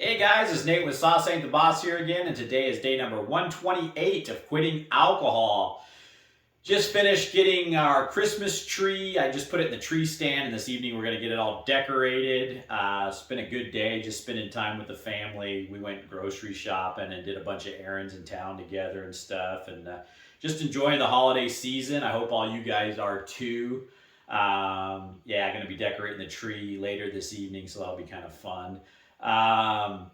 Hey guys, it's Nate with Sauce Ain't the Boss here again, and today is day number 128 of quitting alcohol. Just finished getting our Christmas tree. I just put it in the tree stand, and this evening we're going to get it all decorated. It's been a good day, just spending time with the family. We went grocery shopping and did a bunch of errands in town together and stuff, and just enjoying the holiday season. I hope all you guys are too. Yeah, going to be decorating the tree later this evening, so that'll be kind of fun. Um,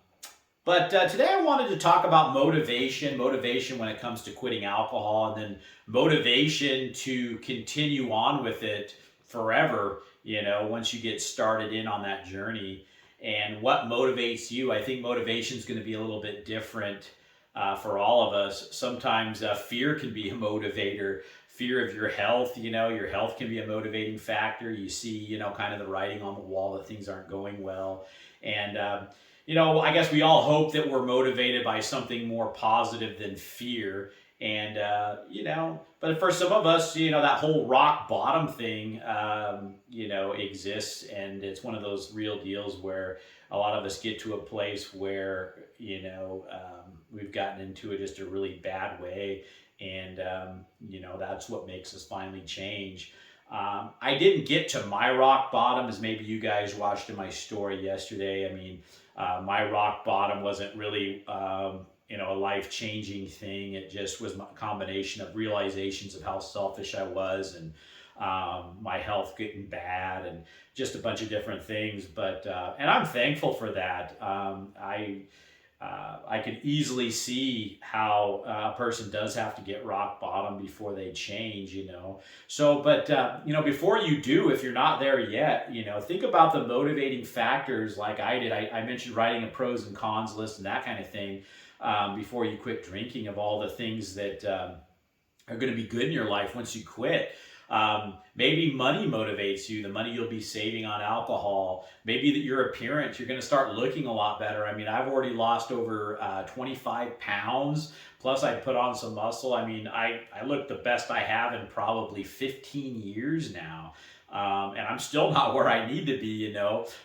but today I wanted to talk about motivation when it comes to quitting alcohol, and then motivation to continue on with it forever, once you get started in on that journey. And what motivates you? I think motivation is going to be a little bit different for all of us. Sometimes fear can be a motivator. Fear of your health, your health can be a motivating factor. You see, kind of the writing on the wall that things aren't going well. And, I guess we all hope that we're motivated by something more positive than fear. And, but for some of us, that whole rock bottom thing, exists. And it's one of those real deals where a lot of us get to a place where, we've gotten into it just a really bad way. And, that's what makes us finally change. I didn't get to my rock bottom, as maybe you guys watched in my story yesterday. I mean, my rock bottom wasn't really, a life changing thing. It just was a combination of realizations of how selfish I was, and my health getting bad, and just a bunch of different things. But and I'm thankful for that. I could easily see how a person does have to get rock bottom before they change. So, but, before you do, if you're not there yet, think about the motivating factors like I did. I mentioned writing a pros and cons list and that kind of thing before you quit drinking, of all the things that are going to be good in your life once you quit. Maybe money motivates you, the money you'll be saving on alcohol. Maybe that your appearance, you're going to start looking a lot better. I mean, I've already lost over 25 pounds. Plus, I put on some muscle. I mean, I look the best I have in probably 15 years now. And I'm still not where I need to be.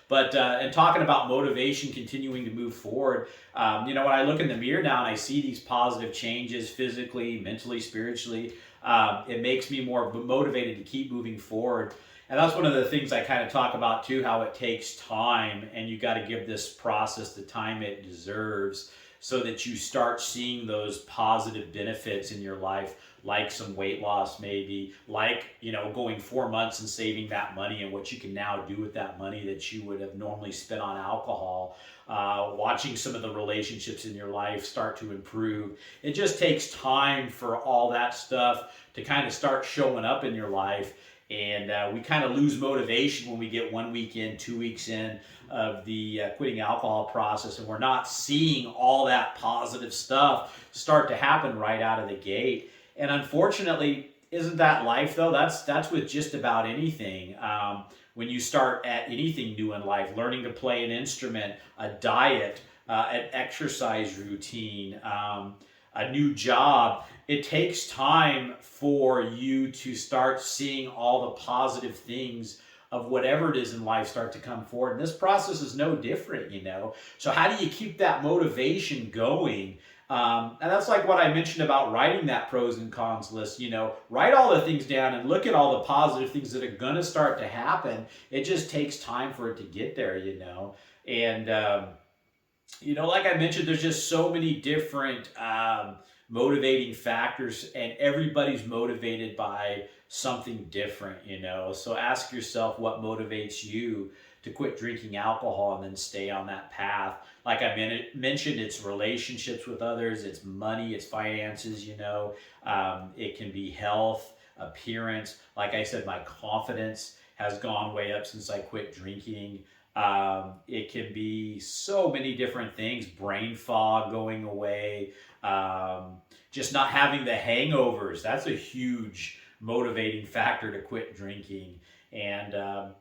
But and talking about motivation, continuing to move forward, when I look in the mirror now and I see these positive changes physically, mentally, spiritually, it makes me more motivated to keep moving forward. And that's one of the things I kind of talk about too, how it takes time, and you got to give this process the time it deserves so that you start seeing those positive benefits in your life, like some weight loss, maybe like, going 4 months and saving that money, and what you can now do with that money that you would have normally spent on alcohol. Watching some of the relationships in your life start to improve. It just takes time for all that stuff to kind of start showing up in your life. And we kind of lose motivation when we get 1 week in, 2 weeks in of the quitting alcohol process, and we're not seeing all that positive stuff start to happen right out of the gate. And unfortunately, isn't that life though? That's with just about anything. When you start at anything new in life, learning to play an instrument, a diet, an exercise routine, a new job, it takes time for you to start seeing all the positive things of whatever it is in life start to come forward. And this process is no different. So how do you keep that motivation going? And that's like what I mentioned about writing that pros and cons list. Write all the things down and look at all the positive things that are going to start to happen. It just takes time for it to get there. And, like I mentioned, there's just so many different motivating factors, and everybody's motivated by something different. So ask yourself what motivates you to quit drinking alcohol and then stay on that path. Like I mentioned, it's relationships with others, it's money, it's finances. It can be health, appearance. Like I said, my confidence has gone way up since I quit drinking. It can be so many different things, brain fog going away, just not having the hangovers. That's a huge motivating factor to quit drinking. And I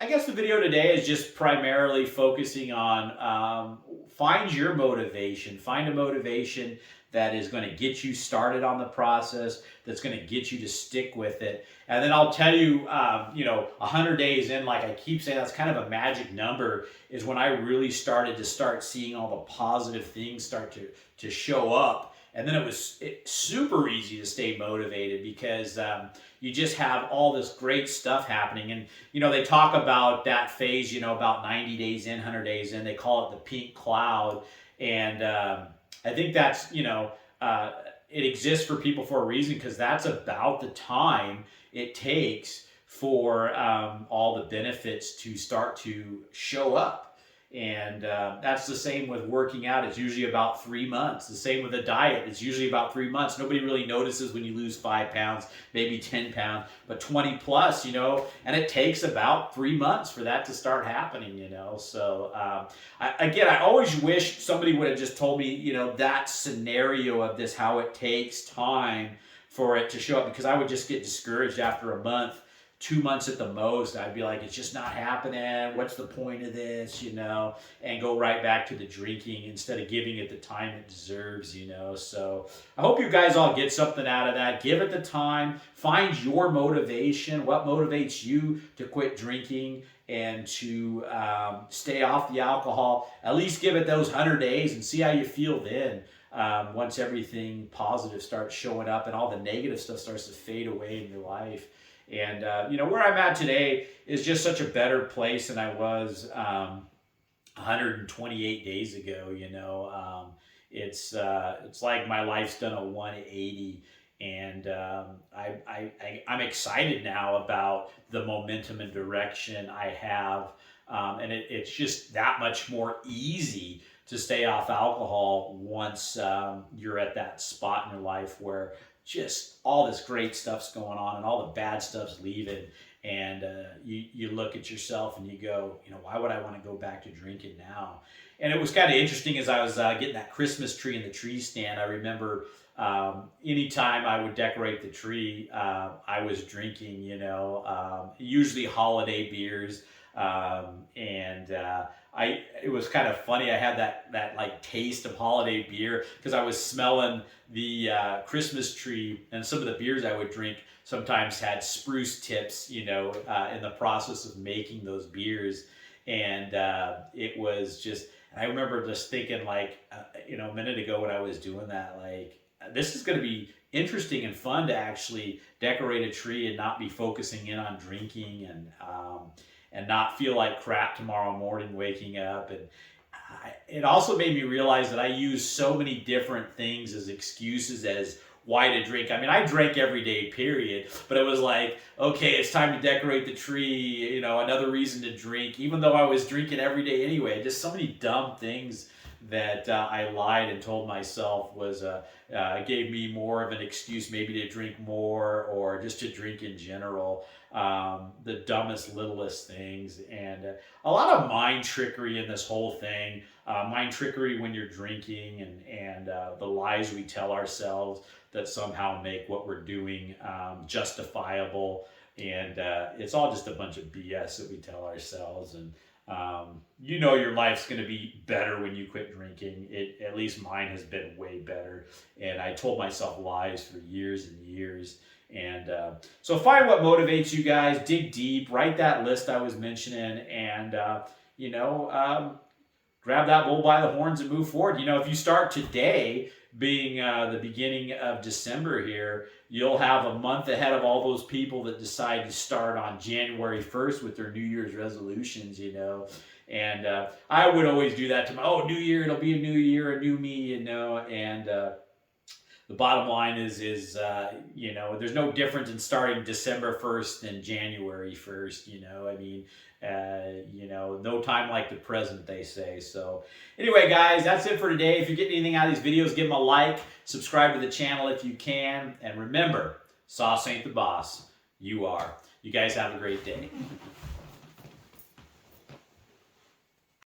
guess the video today is just primarily focusing on find your motivation. Find a motivation that is going to get you started on the process, that's going to get you to stick with it. And then I'll tell you, 100 days in, like I keep saying, that's kind of a magic number, is when I really started seeing all the positive things start to show up. And then it's super easy to stay motivated because you just have all this great stuff happening. And, they talk about that phase, about 90 days in, 100 days in, they call it the pink cloud. And I think that's, it exists for people for a reason, because that's about the time it takes for all the benefits to start to show up. And that's the same with working out. It's usually about 3 months. The same with a diet. It's usually about 3 months. Nobody really notices when you lose 5 pounds, maybe 10 pounds, but 20 plus, and it takes about 3 months for that to start happening, So I always wish somebody would have just told me, that scenario of this, how it takes time for it to show up, because I would just get discouraged after a month. 2 months at the most. I'd be like, it's just not happening. What's the point of this, and go right back to the drinking instead of giving it the time it deserves, So I hope you guys all get something out of that. Give it the time. Find your motivation. What motivates you to quit drinking and to stay off the alcohol? At least give it those 100 days and see how you feel then. Once everything positive starts showing up and all the negative stuff starts to fade away in your life. And, where I'm at today is just such a better place than I was 128 days ago. It's like my life's done a 180, and I'm excited now about the momentum and direction I have. And it's just that much more easy to stay off alcohol once you're at that spot in your life where just all this great stuff's going on and all the bad stuff's leaving, and you look at yourself and you go, why would I want to go back to drinking now? And it was kind of interesting as I was getting that Christmas tree in the tree stand. I remember anytime I would decorate the tree, I was drinking, usually holiday beers, it was kind of funny. I had that like taste of holiday beer because I was smelling the Christmas tree, and some of the beers I would drink sometimes had spruce tips, in the process of making those beers. And it was just, I remember just thinking like, a minute ago when I was doing that, like, this is going to be interesting and fun to actually decorate a tree and not be focusing in on drinking and not feel like crap tomorrow morning waking up. And it also made me realize that I use so many different things as excuses as why to drink. I mean, I drank every day, period, but it was like, okay, it's time to decorate the tree, another reason to drink, even though I was drinking every day anyway. Just so many dumb things that I lied and told myself was gave me more of an excuse maybe to drink more or just to drink in general. The dumbest, littlest things, and a lot of mind trickery in this whole thing. Mind trickery when you're drinking, and the lies we tell ourselves that somehow make what we're doing justifiable. And it's all just a bunch of BS that we tell ourselves. And your life's going to be better when you quit drinking. At least mine has been way better. And I told myself lies for years and years. And so find what motivates you guys, dig deep, write that list I was mentioning, and, grab that bull by the horns and move forward. If you start today, being the beginning of December here, you'll have a month ahead of all those people that decide to start on January 1st with their New Year's resolutions, And I would always do that to New Year, it'll be a new year, a new me, and the bottom line is there's no difference in starting December 1st than January 1st, no time like the present, they say. So anyway, guys, that's it for today. If you're getting anything out of these videos, give them a like, subscribe to the channel if you can, and remember, sauce ain't the boss, you are. You guys have a great day.